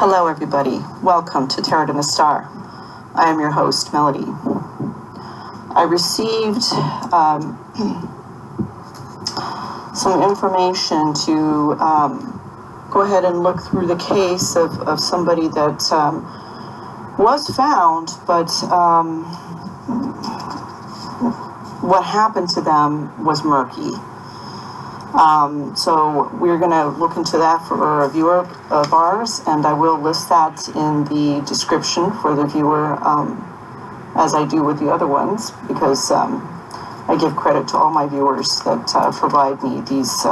Hello everybody, welcome to Tarot and the Star. I am your host, Melody. I received some information to go ahead and look through the case of somebody that was found, but what happened to them was murky. So we're going to look into that for a viewer of ours, and I will list that in the description for the viewer, as I do with the other ones, because I give credit to all my viewers that provide me these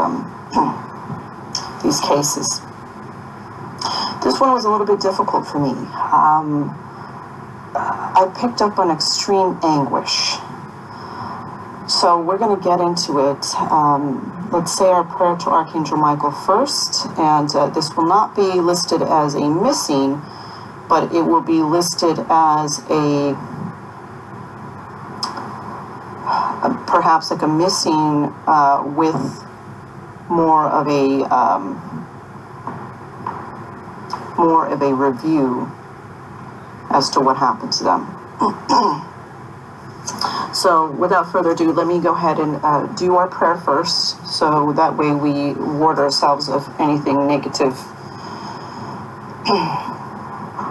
cases. This one was a little bit difficult for me. I picked up on extreme anguish. So we're going to get into it. Let's say our prayer to Archangel Michael first, and this will not be listed as a missing, but it will be listed as a perhaps like a missing with more of a review as to what happened to them. So without further ado, let me go ahead and do our prayer first, so that way we ward ourselves of anything negative.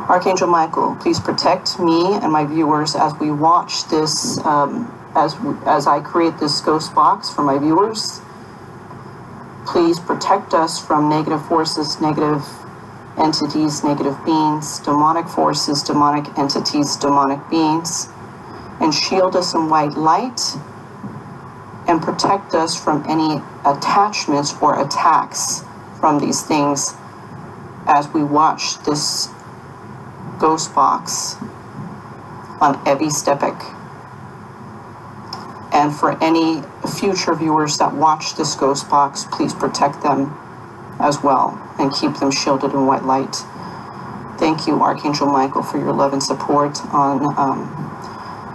Archangel Michael, please protect me and my viewers as we watch this, as I create this ghost box for my viewers. Please protect us from negative forces, negative entities, negative beings, demonic forces, demonic entities, demonic beings, and shield us in white light, and protect us from any attachments or attacks from these things as we watch this ghost box on Ebby Steppach. And for any future viewers that watch this ghost box, please protect them as well and keep them shielded in white light. Thank you, Archangel Michael, for your love and support on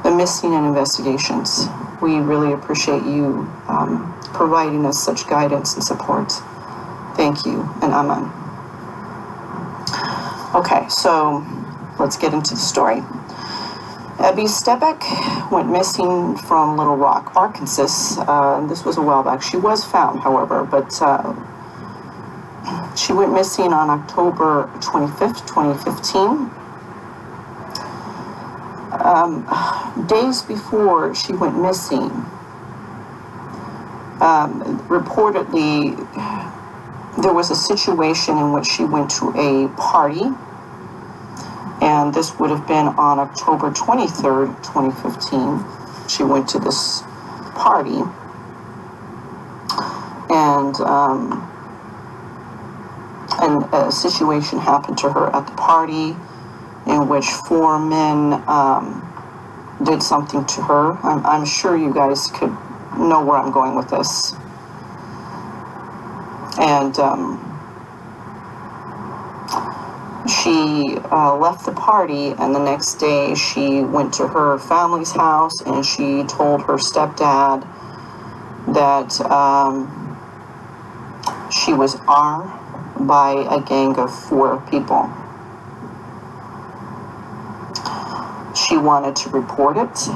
the missing and investigations. We really appreciate you providing us such guidance and support. Thank you, and Amen. Okay, so let's get into the story. Ebby Steppach went missing from Little Rock, Arkansas. This was a while back. She was found, however, but she went missing on October 25th, 2015. Days before she went missing, reportedly, there was a situation in which she went to a party, and this would have been on October 23rd, 2015. She went to this party, and a situation happened to her at the party in which four men did something to her. I'm sure you guys could know where I'm going with this. And she left the party, and the next day she went to her family's house, and she told her stepdad that she was armed by a gang of 4 people. She wanted to report it,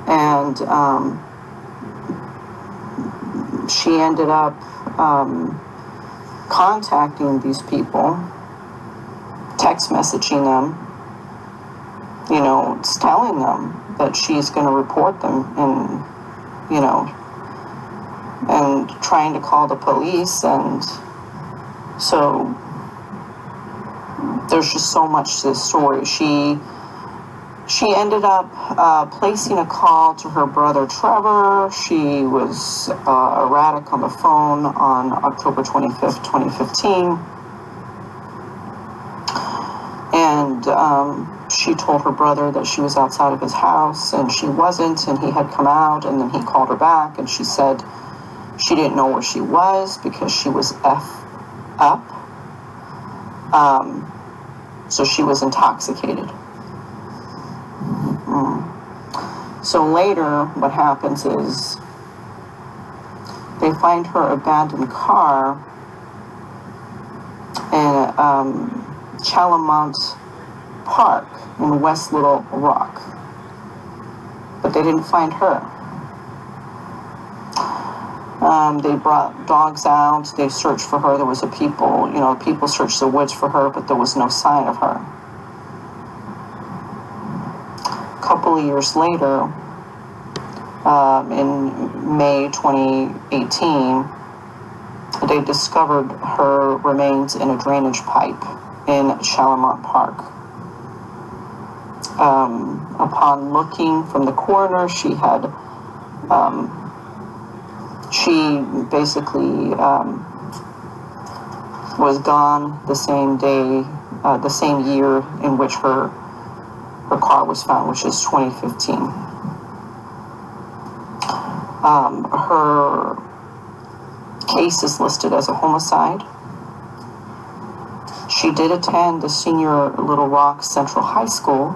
and she ended up contacting these people, text messaging them, telling them that she's going to report them, and and trying to call the police. And so there's just so much to this story. She ended up placing a call to her brother Trevor. She was erratic on the phone on October 25th, 2015. And she told her brother that she was outside of his house, and she wasn't, and he had come out, and then he called her back, and she said she didn't know where she was because she was up. So she was intoxicated. So later, what happens is they find her abandoned car in Chalamont Park in West Little Rock. But they didn't find her. They brought dogs out. They searched for her. There was people searched the woods for her, but there was no sign of her. A couple of years later, in May 2018, they discovered her remains in a drainage pipe in Chalamont Park. Upon looking from the coroner, she basically was gone the same day, the same year in which her car was found, which is 2015. Her case is listed as a homicide. She did attend the senior Little Rock Central High School,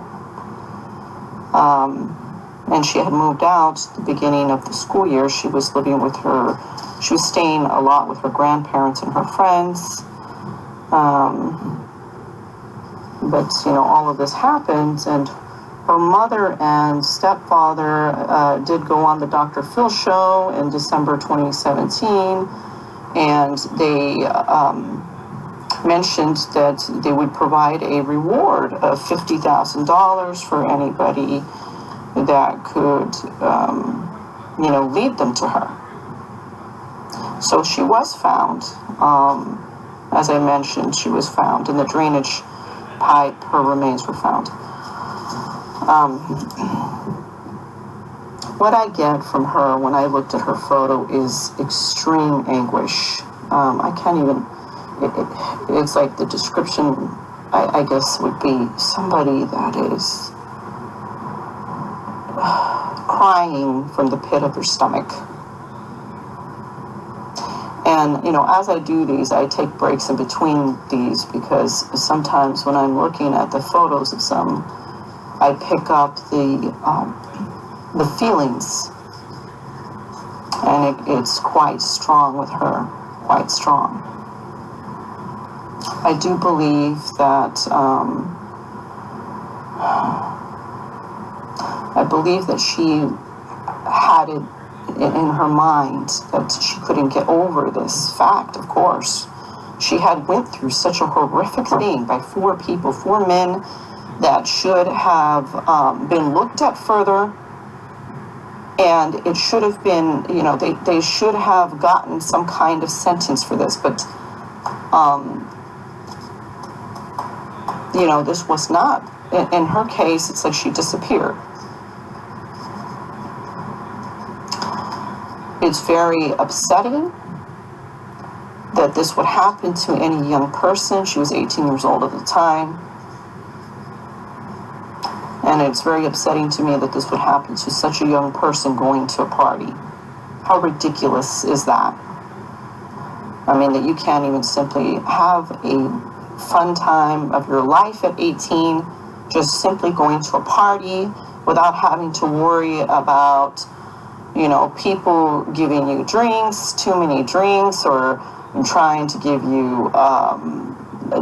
and she had moved out at the beginning of the school year. She was staying a lot with her grandparents and her friends. But all of this happened, and her mother and stepfather did go on the Dr. Phil show in December 2017, and they mentioned that they would provide a reward of $50,000 for anybody that could, lead them to her. So she was found. As I mentioned, she was found in the drainage pipe. Her remains were found. What I get from her when I looked at her photo is extreme anguish. I can't even, it's like the description, I guess, would be somebody that is crying from the pit of their stomach. And, as I do these, I take breaks in between these, because sometimes when I'm looking at the photos of some, I pick up the feelings, and it's quite strong with her, quite strong. I do believe that, she had it in her mind that she couldn't get over this fact, of course. She had went through such a horrific thing by four men that should have been looked at further, and it should have been, they should have gotten some kind of sentence for this, but, this was not. In her case, it's like she disappeared. It's very upsetting that this would happen to any young person. She was 18 years old at the time. And it's very upsetting to me that this would happen to such a young person going to a party. How ridiculous is that? I mean, that you can't even simply have a fun time of your life at 18, just simply going to a party without having to worry about people giving you drinks, too many drinks, or trying to give you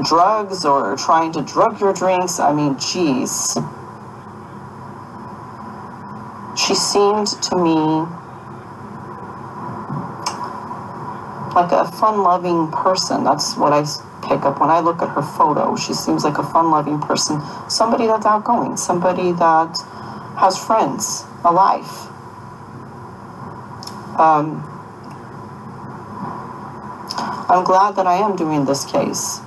drugs, or trying to drug your drinks. I mean, geez. She seemed to me like a fun-loving person. That's what I pick up when I look at her photo. She seems like a fun-loving person, somebody that's outgoing, somebody that has friends, a life. I'm glad that I am doing this case,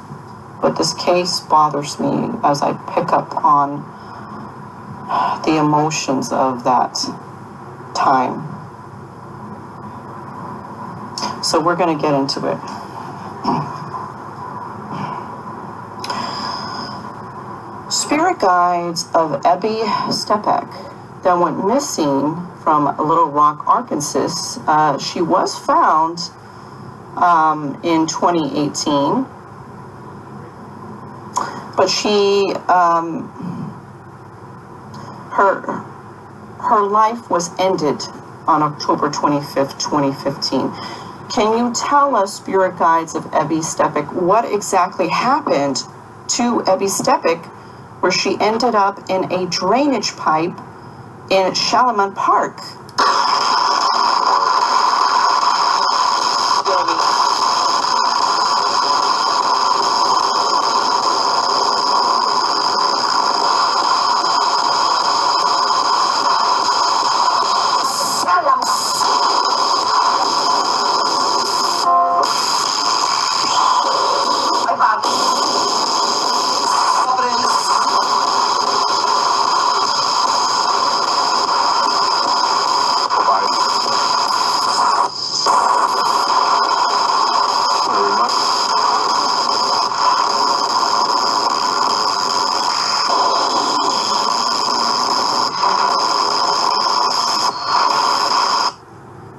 but this case bothers me as I pick up on the emotions of that time. So we're going to get into it. Spirit guides of Ebby Steppach that went missing from Little Rock, Arkansas. She was found in 2018, but she her life was ended on October 25th, 2015. Can you tell us, spirit guides of Ebby Steppach, what exactly happened to Ebby Steppach, where she ended up in a drainage pipe in Shalimar Park?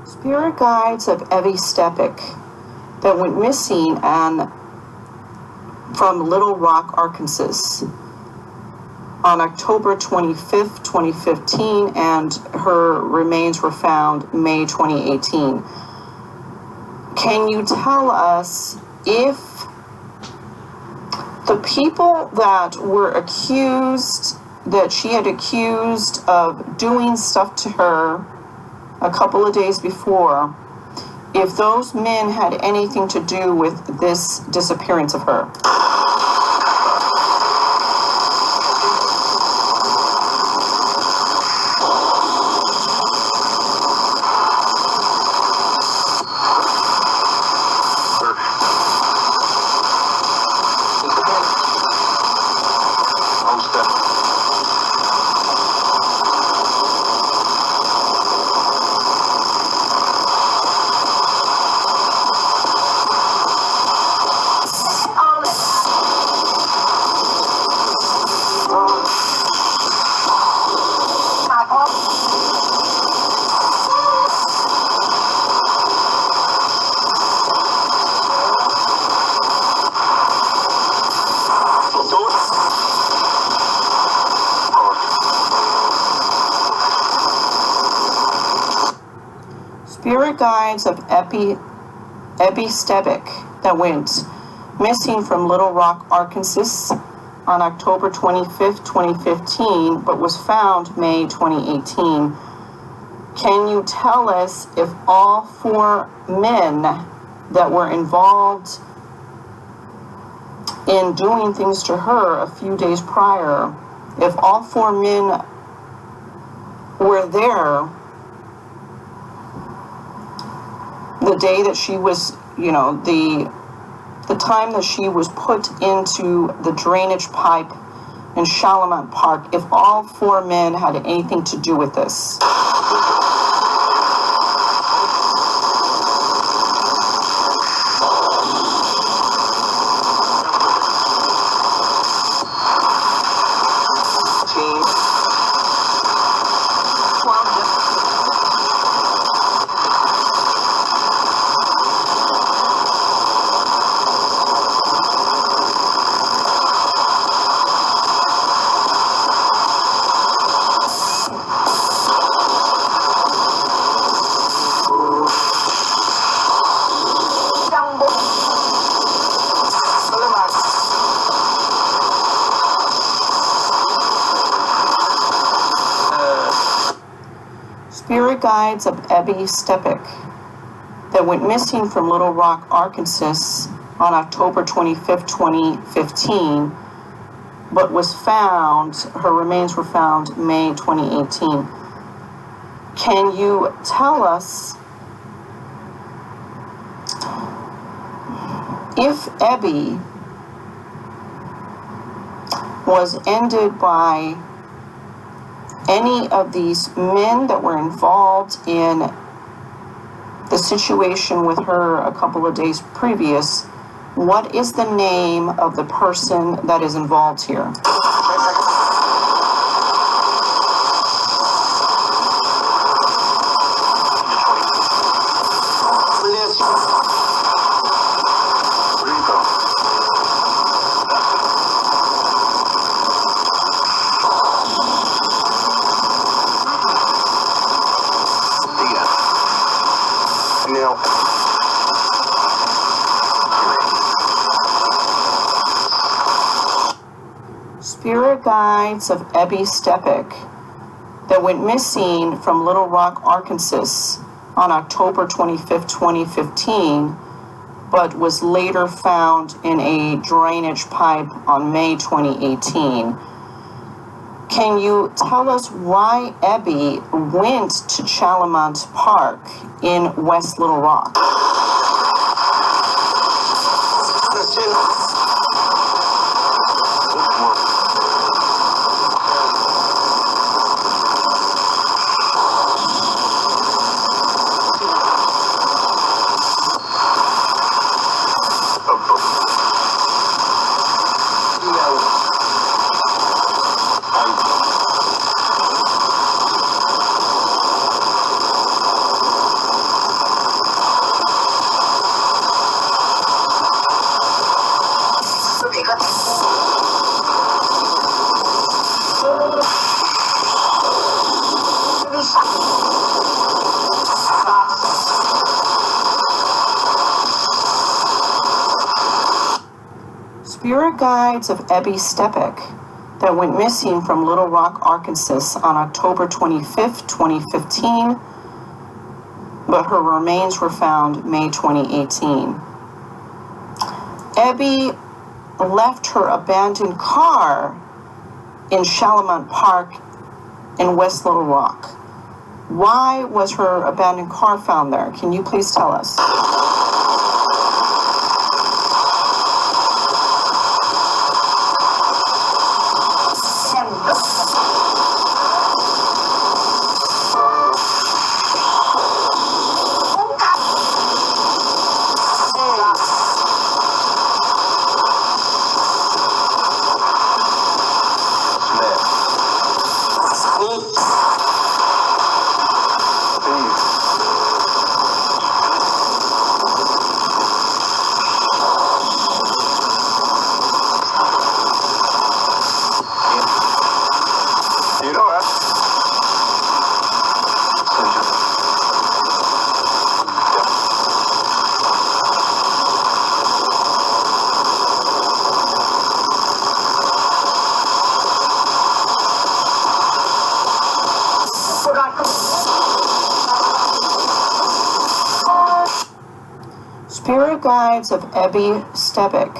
Spirit guides of Ebby Steppach that went missing from Little Rock, Arkansas on October 25th, 2015, and her remains were found May 2018. Can you tell us if the people that were accused, that she had accused of doing stuff to her a couple of days before, if those men had anything to do with this disappearance of her? Spirit guides of Ebby Steppach that went missing from Little Rock, Arkansas on October 25th, 2015, but was found May 2018. Can you tell us if all 4 men that were involved in doing things to her a few days prior, if all 4 men were there the day that she was, the time that she was put into the drainage pipe in Shalimar Park, if all 4 men had anything to do with this? Spirit guides of Ebby Steppach that went missing from Little Rock, Arkansas on October 25th, 2015, but was found, her remains were found May 2018. Can you tell us if Ebby was ended by any of these men that were involved in the situation with her a couple of days previous? What is the name of the person that is involved here? spirit guides of Ebby Steppach that went missing from Little Rock, Arkansas on October 25th, 2015, but was later found in a drainage pipe on May 2018. Can you tell us why Ebby went to Chalamont Park in West Little Rock? Spirit guides of Ebby Steppach that went missing from Little Rock, Arkansas on October 25th, 2015, but her remains were found May 2018. Ebby left her abandoned car in Chalamont Park in West Little Rock. Why was her abandoned car found there? Can you please tell us? Spirit guides of Ebby Steppach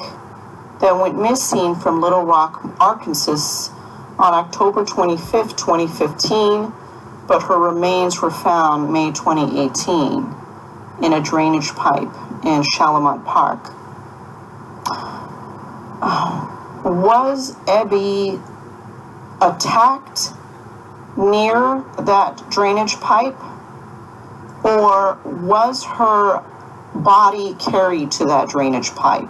that went missing from Little Rock, Arkansas on October 25th, 2015, but her remains were found May 2018 in a drainage pipe in Chalamont Park. Was Ebby attacked near that drainage pipe, or was her body carried to that drainage pipe?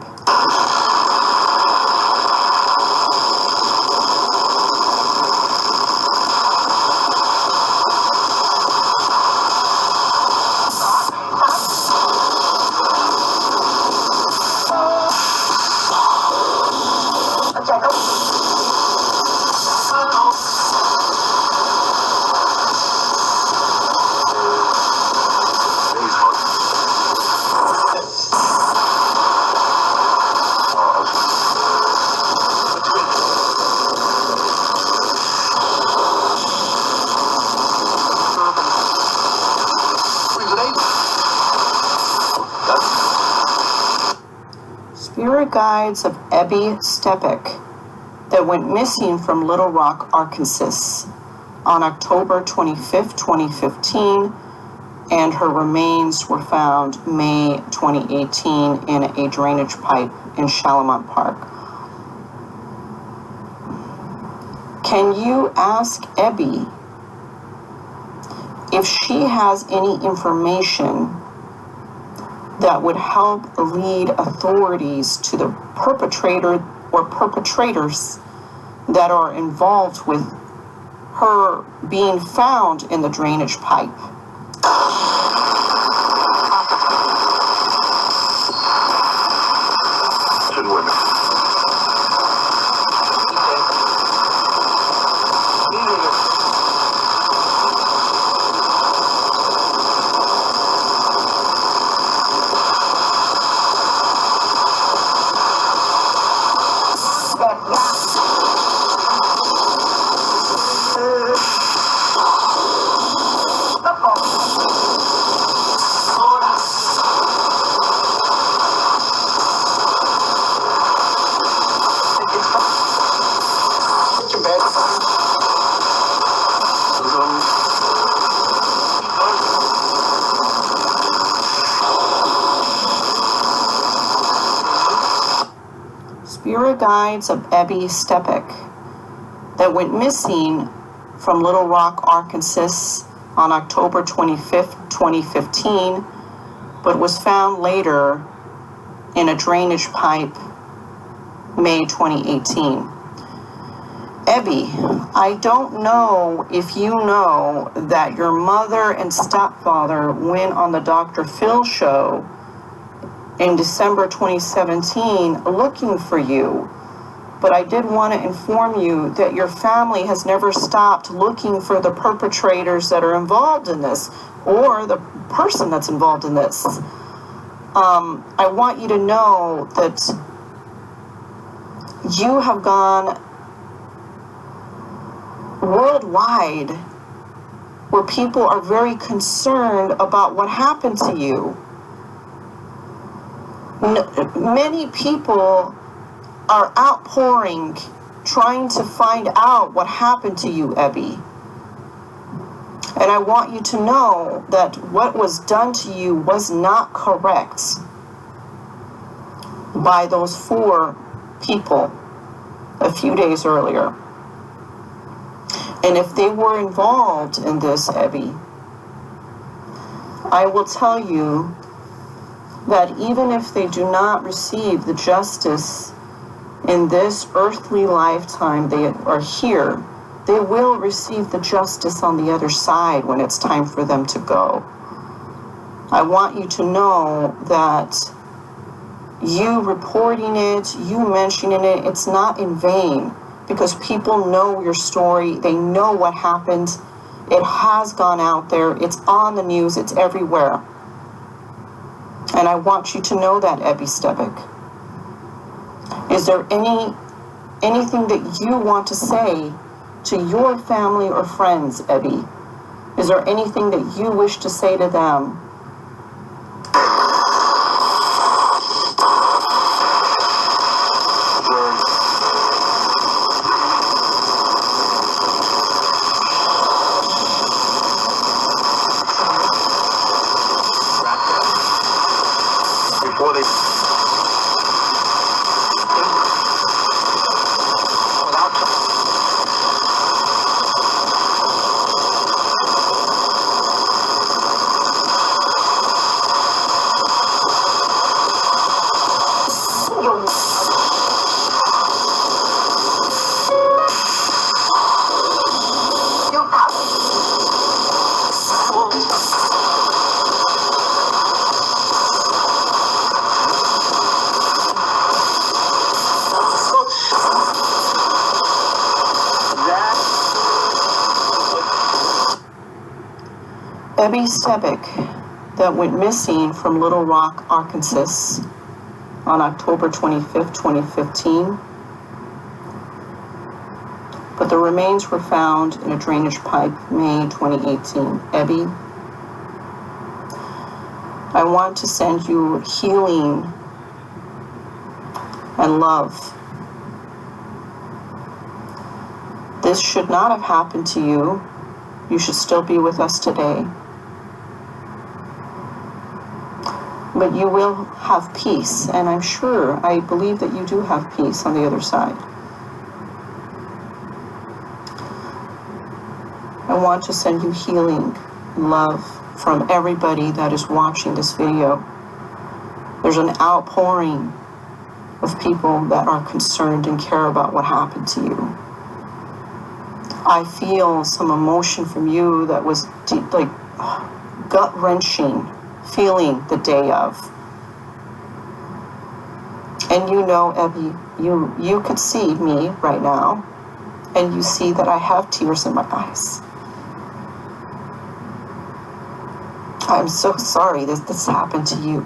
Spirit guides of Ebby Steppach that went missing from Little Rock, Arkansas on October 25th, 2015, and her remains were found May 2018 in a drainage pipe in Chalamont Park. Can you ask Ebby if she has any information that would help lead authorities to the perpetrator or perpetrators that are involved with her being found in the drainage pipe? spirit guides of Ebby Steppach that went missing from Little Rock, Arkansas on October 25th, 2015, but was found later in a drainage pipe May 2018. Ebby, I don't know if you know that your mother and stepfather went on the Dr. Phil show in December 2017 looking for you, but I did want to inform you that your family has never stopped looking for the perpetrators that are involved in this, or the person that's involved in this. I want you to know that you have gone worldwide where people are very concerned about what happened to you. Many people are outpouring trying to find out what happened to you, Ebby. And I want you to know that what was done to you was not correct by those 4 people a few days earlier. And if they were involved in this, Ebby, I will tell you that even if they do not receive the justice in this earthly lifetime they are here, they will receive the justice on the other side when it's time for them to go. I want you to know that you reporting it, you mentioning it, it's not in vain, because people know your story, they know what happened, it has gone out there, it's on the news, it's everywhere. And I want you to know that, Ebby Steppach. Is there anything that you want to say to your family or friends, Ebby? Is there anything that you wish to say to them? Before they Ebby Steppach that went missing from Little Rock, Arkansas on October 25th, 2015. But the remains were found in a drainage pipe May 2018. Ebby, I want to send you healing and love. This should not have happened to you. You should still be with us today. But you will have peace, and I'm sure, I believe that you do have peace on the other side. I want to send you healing and love from everybody that is watching this video. There's an outpouring of people that are concerned and care about what happened to you. I feel some emotion from you that was deep, like gut-wrenching feeling the day of. And you know, Ebby, you could see me right now, and you see that I have tears in my eyes. I'm so sorry that this happened to you.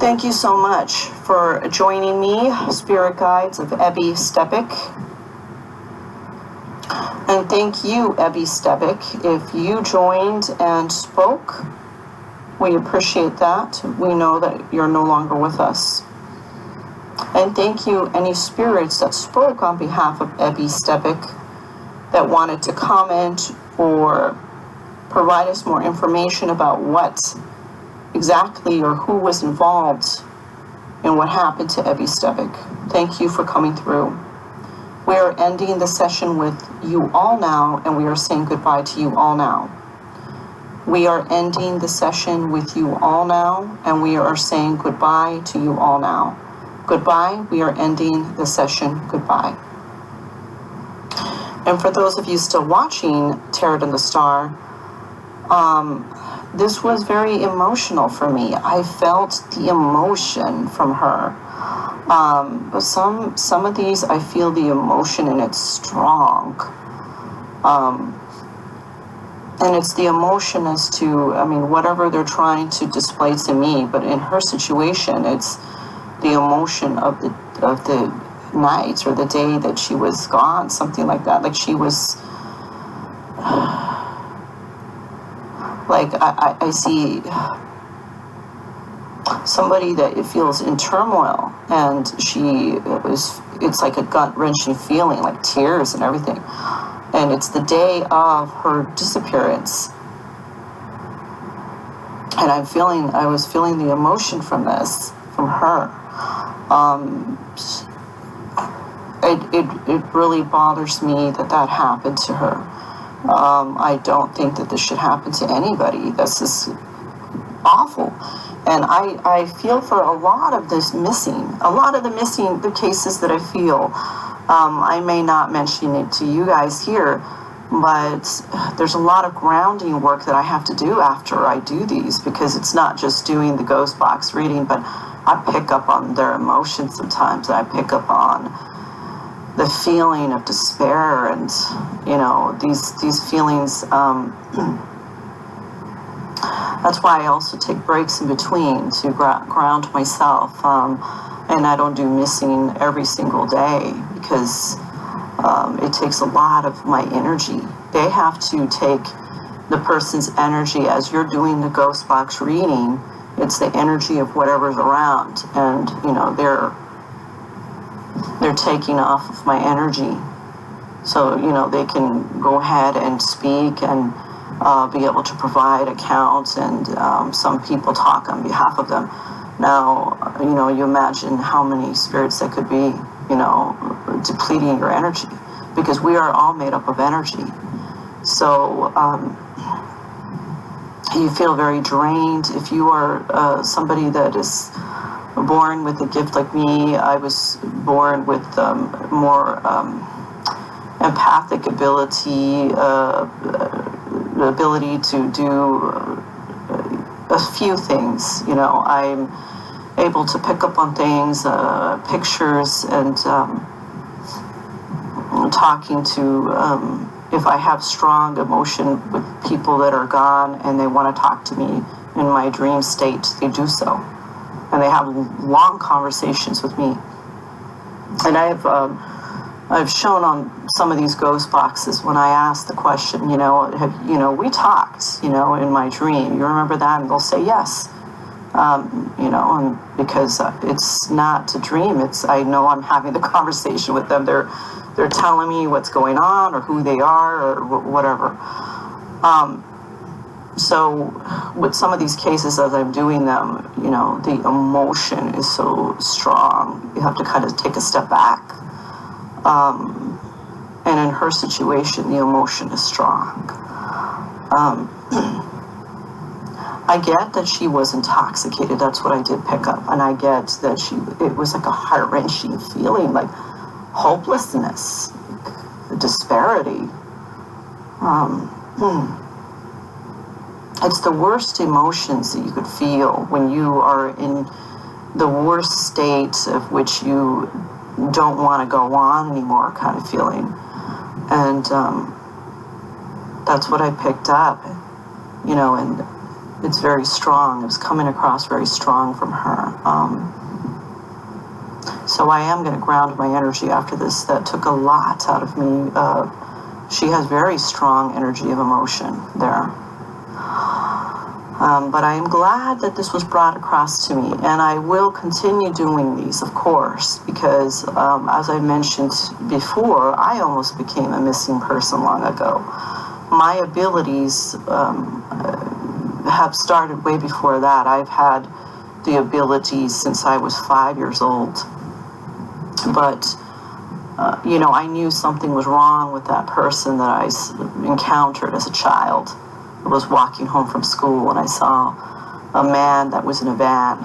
Thank you so much for joining me, Spirit Guides of Ebby Steppach. And thank you, Ebby Steppach, if you joined and spoke. We appreciate that. We know that you're no longer with us. And thank you, any spirits that spoke on behalf of Ebby Steppach that wanted to comment or provide us more information about what exactly or who was involved in what happened to Ebby Steppach. Thank you for coming through. We are ending the session with you all now, and we are saying goodbye to you all now. We are ending the session with you all now, and we are saying goodbye to you all now. Goodbye. We are ending the session. Goodbye. And for those of you still watching Tarot and the Star, this was very emotional for me. I felt the emotion from her. But some of these, I feel the emotion and it's strong. And it's the emotion as to, whatever they're trying to display to me. But in her situation, it's the emotion of the night or the day that she was gone, something like that. Like she was, like I see somebody that it feels in turmoil, and it's like a gut-wrenching feeling, like tears and everything. And it's the day of her disappearance. And I was feeling the emotion from this, from her. It really bothers me that happened to her. I don't think that this should happen to anybody. This is awful. And I feel for a lot of this missing, the cases that I feel. I may not mention it to you guys here, but there's a lot of grounding work that I have to do after I do these, because it's not just doing the ghost box reading, but I pick up on their emotions sometimes. I pick up on the feeling of despair and, these feelings. That's why I also take breaks in between to ground myself. And I don't do missing every single day, because it takes a lot of my energy. They have to take the person's energy as you're doing the ghost box reading. It's the energy of whatever's around, and they're taking off of my energy, so they can go ahead and speak and be able to provide accounts, and some people talk on behalf of them. Now, you imagine how many spirits that could be, depleting your energy, because we are all made up of energy. So you feel very drained. If you are somebody that is born with a gift like me, I was born with more empathic ability, the ability to do a few things. I'm able to pick up on things, pictures, and talking to, if I have strong emotion with people that are gone and they want to talk to me in my dream state, they do so. And they have long conversations with me. And I've shown on some of these ghost boxes, when I ask the question, we talked, in my dream. You remember that? And they'll say yes. And because it's not a dream, I know I'm having the conversation with them. They're telling me what's going on, or who they are, or whatever. So with some of these cases, as I'm doing them, the emotion is so strong. You have to kind of take a step back. And in her situation, the emotion is strong. I get that she was intoxicated. That's what I did pick up. And I get that it was like a heart-wrenching feeling, like hopelessness, disparity. It's the worst emotions that you could feel when you are in the worst state of which you don't want to go on anymore, kind of feeling. And that's what I picked up, and it's very strong. It was coming across very strong from her. So I am going to ground my energy after this. That took a lot out of me. She has very strong energy of emotion there. But I am glad that this was brought across to me, and I will continue doing these, of course, because as I mentioned before, I almost became a missing person long ago. My abilities have started way before that. I've had the abilities since I was 5 years old. But, I knew something was wrong with that person that I encountered as a child. I was walking home from school and I saw a man that was in a van,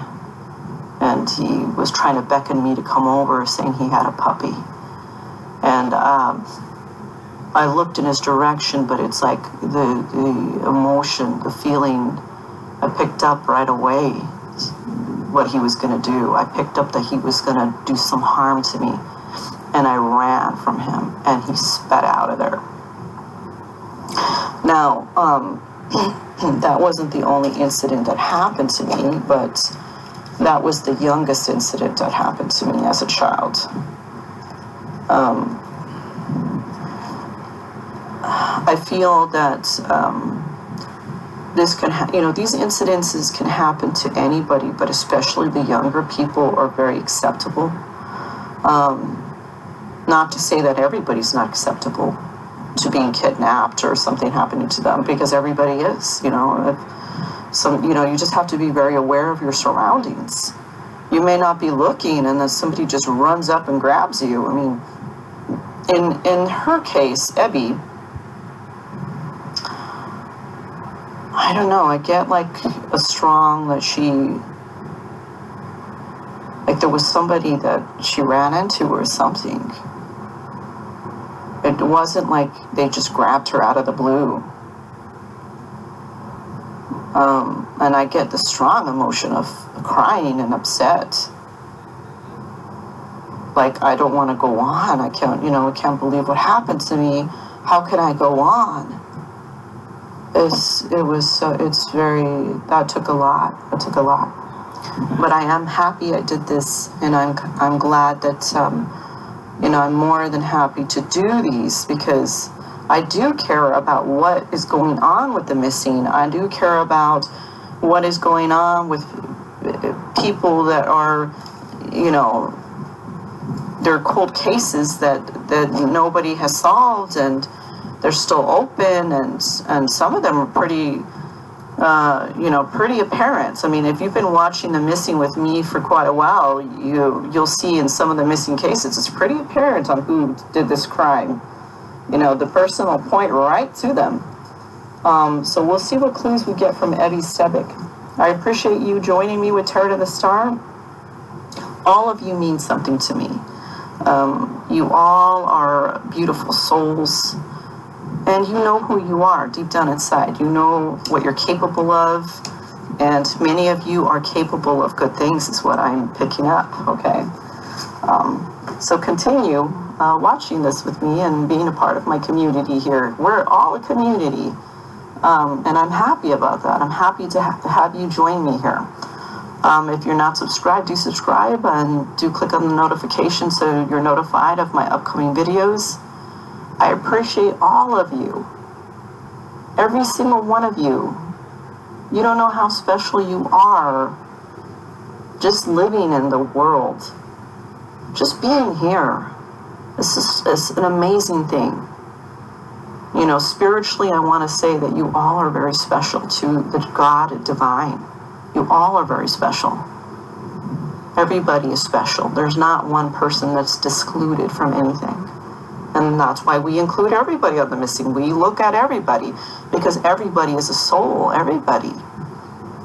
and he was trying to beckon me to come over, saying he had a puppy. And I looked in his direction, but it's like the emotion, the feeling, I picked up right away what he was going to do. I picked up that he was going to do some harm to me, and I ran from him, and he sped out of there. Now, that wasn't the only incident that happened to me, but that was the youngest incident that happened to me as a child. I feel that this can, these incidences can happen to anybody, but especially the younger people are very acceptable. Not to say that everybody's not acceptable to being kidnapped or something happening to them, because everybody is, you just have to be very aware of your surroundings. You may not be looking, and then somebody just runs up and grabs you. I mean, in her case, Ebby, I don't know, I get like a strong that like there was somebody that she ran into or something. It wasn't like they just grabbed her out of the blue. And I get the strong emotion of crying and upset. Like, I don't want to go on. I can't believe what happened to me. How can I go on? That took a lot. It took a lot. But I am happy I did this, and I'm glad that, I'm more than happy to do these, because I do care about what is going on with the missing. I do care about what is going on with people that are, they're cold cases that nobody has solved, and they're still open, and some of them are pretty apparent. I mean, if you've been watching The Missing with me for quite a while, you'll see in some of the missing cases, it's pretty apparent on who did this crime. The person will point right to them. So we'll see what clues we get from Ebby Steppach. I appreciate you joining me with Tarot to the Star. All of you mean something to me. You all are beautiful souls. And you know who you are deep down inside. You know what you're capable of. And many of you are capable of good things, is what I'm picking up, okay? So continue watching this with me and being a part of my community here. We're all a community. And I'm happy about that. I'm happy to have you join me here. If you're not subscribed, do subscribe, and do click on the notification so you're notified of my upcoming videos. I appreciate all of you. Every single one of you. You don't know how special you are just living in the world. Just being here. It's an amazing thing. Spiritually, I want to say that you all are very special to the God divine. You all are very special. Everybody is special. There's not one person that's excluded from anything. And that's why we include everybody on The Missing. We look at everybody, because everybody is a soul. Everybody.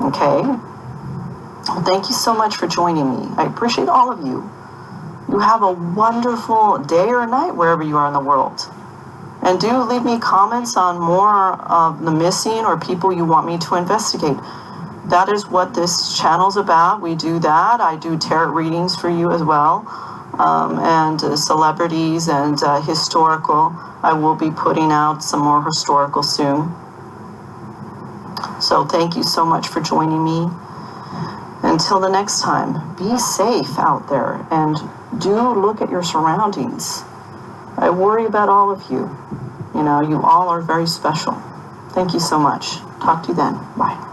Okay? Well, thank you so much for joining me. I appreciate all of you. You have a wonderful day or night wherever you are in the world. And do leave me comments on more of The Missing or people you want me to investigate. That is what this channel's about. We do that. I do tarot readings for you as well. And celebrities and historical. I will be putting out some more historical soon. So thank you so much for joining me. Until the next time, be safe out there and do look at your surroundings. I worry about all of you. You know, you all are very special. Thank you so much. Talk to you then. Bye.